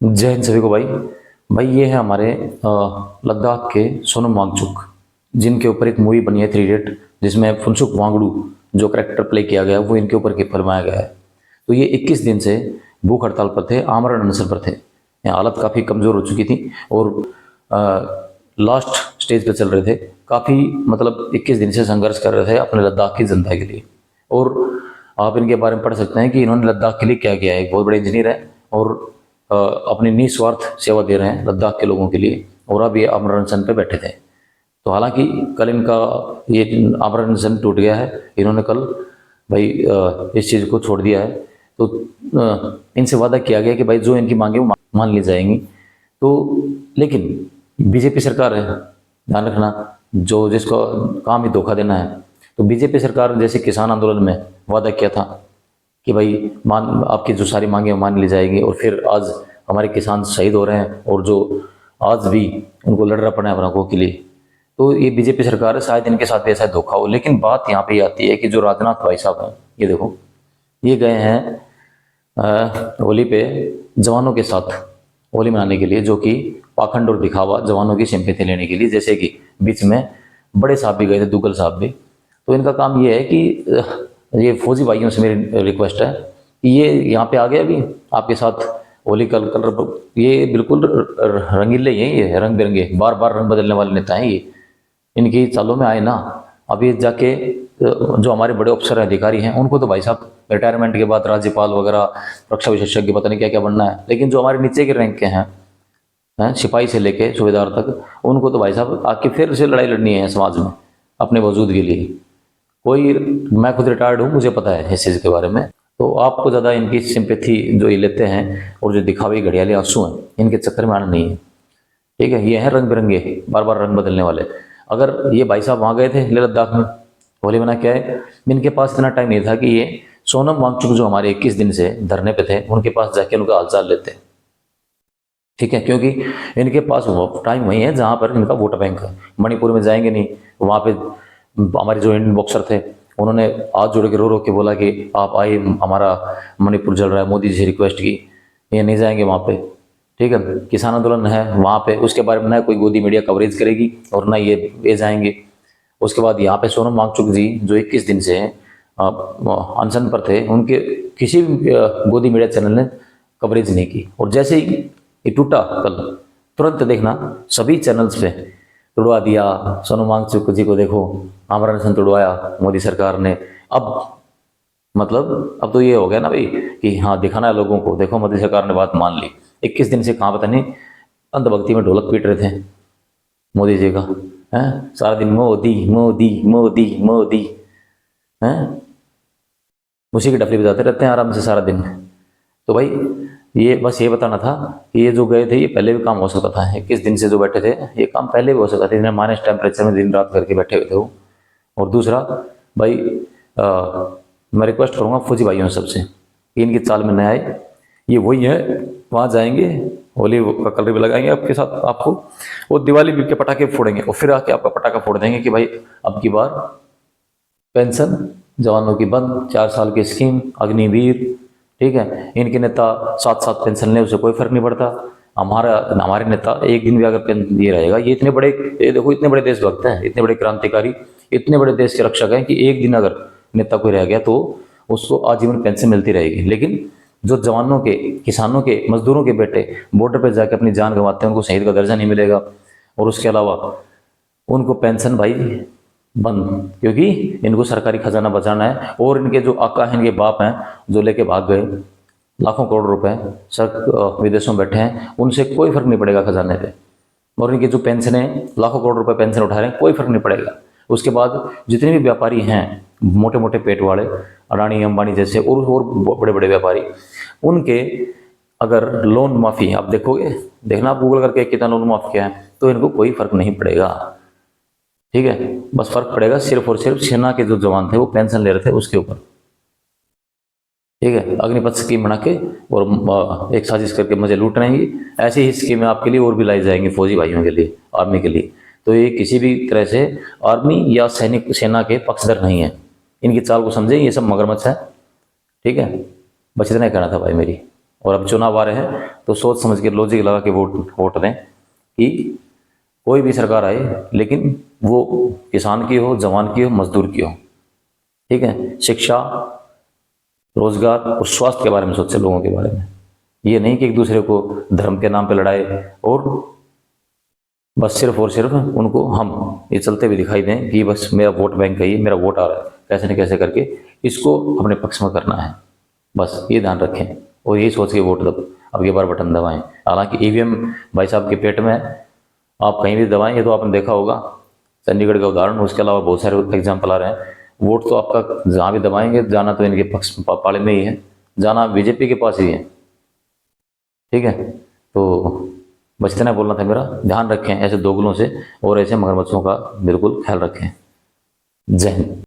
जय हिंद सभी को भाई। भाई ये है हमारे लद्दाख के सोनम वांगचुक, जिनके ऊपर एक मूवी बनी है 3 इडियट, जिसमें फुनसुक वांगडू जो करेक्टर प्ले किया गया है वो इनके ऊपर फिल्माया गया है। तो ये 21 दिन से भूख हड़ताल पर थे, आमरण अनशन पर थे। हालत काफ़ी कमज़ोर हो चुकी थी और लास्ट स्टेज पर चल रहे थे। काफ़ी मतलब 21 दिन से संघर्ष कर रहे थे अपने लद्दाख की जनता के लिए। और आप इनके बारे में पढ़ सकते हैं कि इन्होंने लद्दाख के लिए क्या किया है। एक बहुत बड़े इंजीनियर है और अपनी निस्वार्थ सेवा दे रहे हैं लद्दाख के लोगों के लिए, और अब ये आमरण अनशन पे बैठे थे। तो हालांकि कल इनका ये आमरण अनशन टूट गया है। इन्होंने कल भाई इस चीज़ को छोड़ दिया है। तो इनसे वादा किया गया कि भाई जो इनकी मांगे वो मान ली जाएंगी। तो लेकिन बीजेपी सरकार है, ध्यान रखना, जो जिसको काम ही धोखा देना है। तो बीजेपी सरकार जैसे किसान आंदोलन में वादा किया था कि भाई मान आपकी जो सारी मांगे मान ली जाएगी, और फिर आज हमारे किसान शहीद हो रहे हैं और जो आज भी उनको लड़ रहा पड़ा है अपना हकों के लिए। तो ये बीजेपी सरकार है, शायद इनके साथ भी ऐसा धोखा हो। लेकिन बात यहाँ पे आती है कि जो राजनाथ भाई साहब हैं, ये देखो, ये गए हैं होली पे जवानों के साथ होली मनाने के लिए, जो कि पाखंड और दिखावा जवानों की सिंपैथी लेने के लिए। जैसे कि बीच में बड़े साहब भी गए थे, दुग्गल साहब भी। तो इनका काम ये है कि ये फौजी भाइयों से मेरी रिक्वेस्ट है कि ये यहाँ पे आ गए अभी आपके साथ होली कलर, ये बिल्कुल रंगीले हैं, ये रंग बिरंगे बार बार रंग बदलने वाले नेता हैं। ये इनकी चालों में आए ना। अब ये जाके जो हमारे बड़े अफसर अधिकारी हैं उनको तो भाई साहब रिटायरमेंट के बाद राज्यपाल वगैरह, रक्षा विशेषज्ञ, पता नहीं क्या क्या बनना है। लेकिन जो हमारे नीचे के रैंक के हैं सिपाही से लेके सूबेदार तक, उनको तो भाई साहब आके फिर से लड़ाई लड़नी है समाज में अपने वजूद के लिए। कोई, मैं खुद रिटायर्ड हूँ, मुझे पता है इस चीज़ के बारे में। तो आपको ज़्यादा इनकी सिंपैथी जो ये लेते हैं और जो दिखावे घड़ियाली आंसू हैं, इनके चक्कर में आना नहीं है। ठीक है, ये हैं रंग बिरंगे बार बार रंग बदलने वाले। अगर ये भाई साहब वहाँ गए थे लेह लद्दाख में होली मना के आए, इनके पास इतना टाइम नहीं था कि ये सोनम वांगचुक जो हमारे 21 दिन से धरने पे थे उनके पास जाके उनका हालचाल लेते। ठीक है, क्योंकि इनके पास वो टाइम वही है जहाँ पर इनका वोट बैंक है। मणिपुर में जाएंगे नहीं, वहाँ पे हमारे जो इंडियन बॉक्सर थे उन्होंने हाथ जोड़ के रो रो के बोला कि आप आइए, हमारा मणिपुर जल रहा है, मोदी जी से रिक्वेस्ट की। ये नहीं जाएंगे वहाँ पे। ठीक है, किसान आंदोलन है वहाँ पे, उसके बारे में ना कोई गोदी मीडिया कवरेज करेगी और ना ये जाएंगे। उसके बाद यहाँ पे सोनम वांगचुक जी जो 21 दिन से अनशन पर थे, उनके किसी भी गोदी मीडिया चैनल ने कवरेज नहीं की। और जैसे ही ये टूटा कल, तुरंत देखना सभी चैनल्स पे तुड़वा दिया। सोनम वांगचुक जी को देखो, आमरण अनशन तुड़वाया मोदी सरकार ने। अब मतलब अब तो ये हो गया ना भाई कि हाँ, दिखाना है लोगों को, देखो मोदी सरकार ने बात मान ली। 21 दिन से कहाँ पता नहीं अंधभक्ति में ढोलक पीट रहे थे मोदी जी का, हैं सारा दिन मोदी मोदी मोदी मोदी, हैं उसी की डफली बजाते रहते हैं आराम से सारा दिन। तो भाई ये बस ये बताना था कि ये जो गए थे ये पहले भी काम हो सकता था। 21 दिन से जो बैठे थे ये काम पहले भी हो सकता था। इन्हें माइनस टेम्परेचर में दिन रात करके बैठे हुए थे वो। और दूसरा भाई मैं रिक्वेस्ट करूँगा फौजी भाइयों सबसे कि इनकी चाल में न आए। ये वही है, वहाँ जाएंगे, होली का कलर भी लगाएंगे आपके साथ, आपको वो दिवाली भी के पटाखे फोड़ेंगे और फिर आके आपका पटाखा फोड़ देंगे कि भाई अब की बार पेंशन जवानों की बंद, 4 साल की स्कीम, अग्निवीर। ठीक है, इनके नेता 7 पेंशन लें, उससे कोई फर्क नहीं पड़ता। हमारे नेता एक दिन भी अगर ये रहेगा, ये इतने बड़े, ये देखो इतने बड़े देशभक्त हैं, इतने बड़े क्रांतिकारी, इतने बड़े देश के रक्षक हैं कि एक दिन अगर नेता कोई रह गया तो उसको आजीवन पेंशन मिलती रहेगी। लेकिन जो जवानों के, किसानों के, मजदूरों के बेटे बॉर्डर पर जाकर अपनी जान गंवाते हैं, उनको शहीद का दर्जा नहीं मिलेगा। और उसके अलावा उनको पेंशन भाई बंद, क्योंकि इनको सरकारी खजाना बचाना है। और इनके जो आका हैं, इनके बाप हैं जो लेके भाग गए लाखों करोड़ रुपए, सर विदेशों में बैठे हैं, उनसे कोई फर्क नहीं पड़ेगा खजाने पे। और इनकी जो पेंशन है, लाखों करोड़ रुपए पेंशन उठा रहे हैं, कोई फर्क नहीं पड़ेगा। उसके बाद जितने भी व्यापारी हैं, मोटे मोटे पेट वाले, अडानी अंबानी जैसे और बड़े बड़े व्यापारी, उनके अगर लोन माफ़ी आप देखोगे, देखना आप गूगल करके कितना लोन माफ़ किया है, तो इनको कोई फर्क नहीं पड़ेगा। ठीक है, बस फर्क पड़ेगा सिर्फ और सिर्फ सेना के जो जवान थे वो पेंशन ले रहे थे उसके ऊपर। ठीक है, अग्निपथ स्कीम बना के और एक साजिश करके मुझे लूट रहे हैं। ऐसी ही स्कीमें आपके लिए और भी लाई जाएंगी फौजी भाइयों के लिए, आर्मी के लिए। तो ये किसी भी तरह से आर्मी या सैनिक सेना के पक्षधर नहीं है। इनकी चाल को समझें, ये सब मगरमच्छ है। ठीक है, बस इतना ही कहना था भाई मेरी। और अब चुनाव आ रहे हैं तो सोच समझ के लॉजिक लगा के वोट दें कि कोई भी सरकार आए लेकिन वो किसान की हो, जवान की हो, मजदूर की हो। ठीक है, शिक्षा, रोजगार और स्वास्थ्य के बारे में सोचे, लोगों के बारे में। ये नहीं कि एक दूसरे को धर्म के नाम पे लड़ाए और बस सिर्फ और सिर्फ उनको हम ये चलते हुए दिखाई दें कि बस मेरा वोट बैंक है, ये मेरा वोट आ रहा है, कैसे न कैसे करके इसको अपने पक्ष में करना है। बस ये ध्यान रखें और यही सोच के वोट अब की बार बटन दबाएं। हालांकि ईवीएम भाई साहब के पेट में है, आप कहीं भी दबाएं, ये तो आपने देखा होगा चंडीगढ़ का उदाहरण, उसके अलावा बहुत सारे एग्जाम्पल आ रहे हैं। वोट तो आपका जहाँ भी दबाएंगे, जाना तो इनके पक्ष पाले में ही है, जाना बीजेपी के पास ही है। ठीक है, तो बस इतना बोलना था मेरा। ध्यान रखें ऐसे दोगलों से और ऐसे मगरमच्छों का बिल्कुल ख्याल रखें। जय हिंद।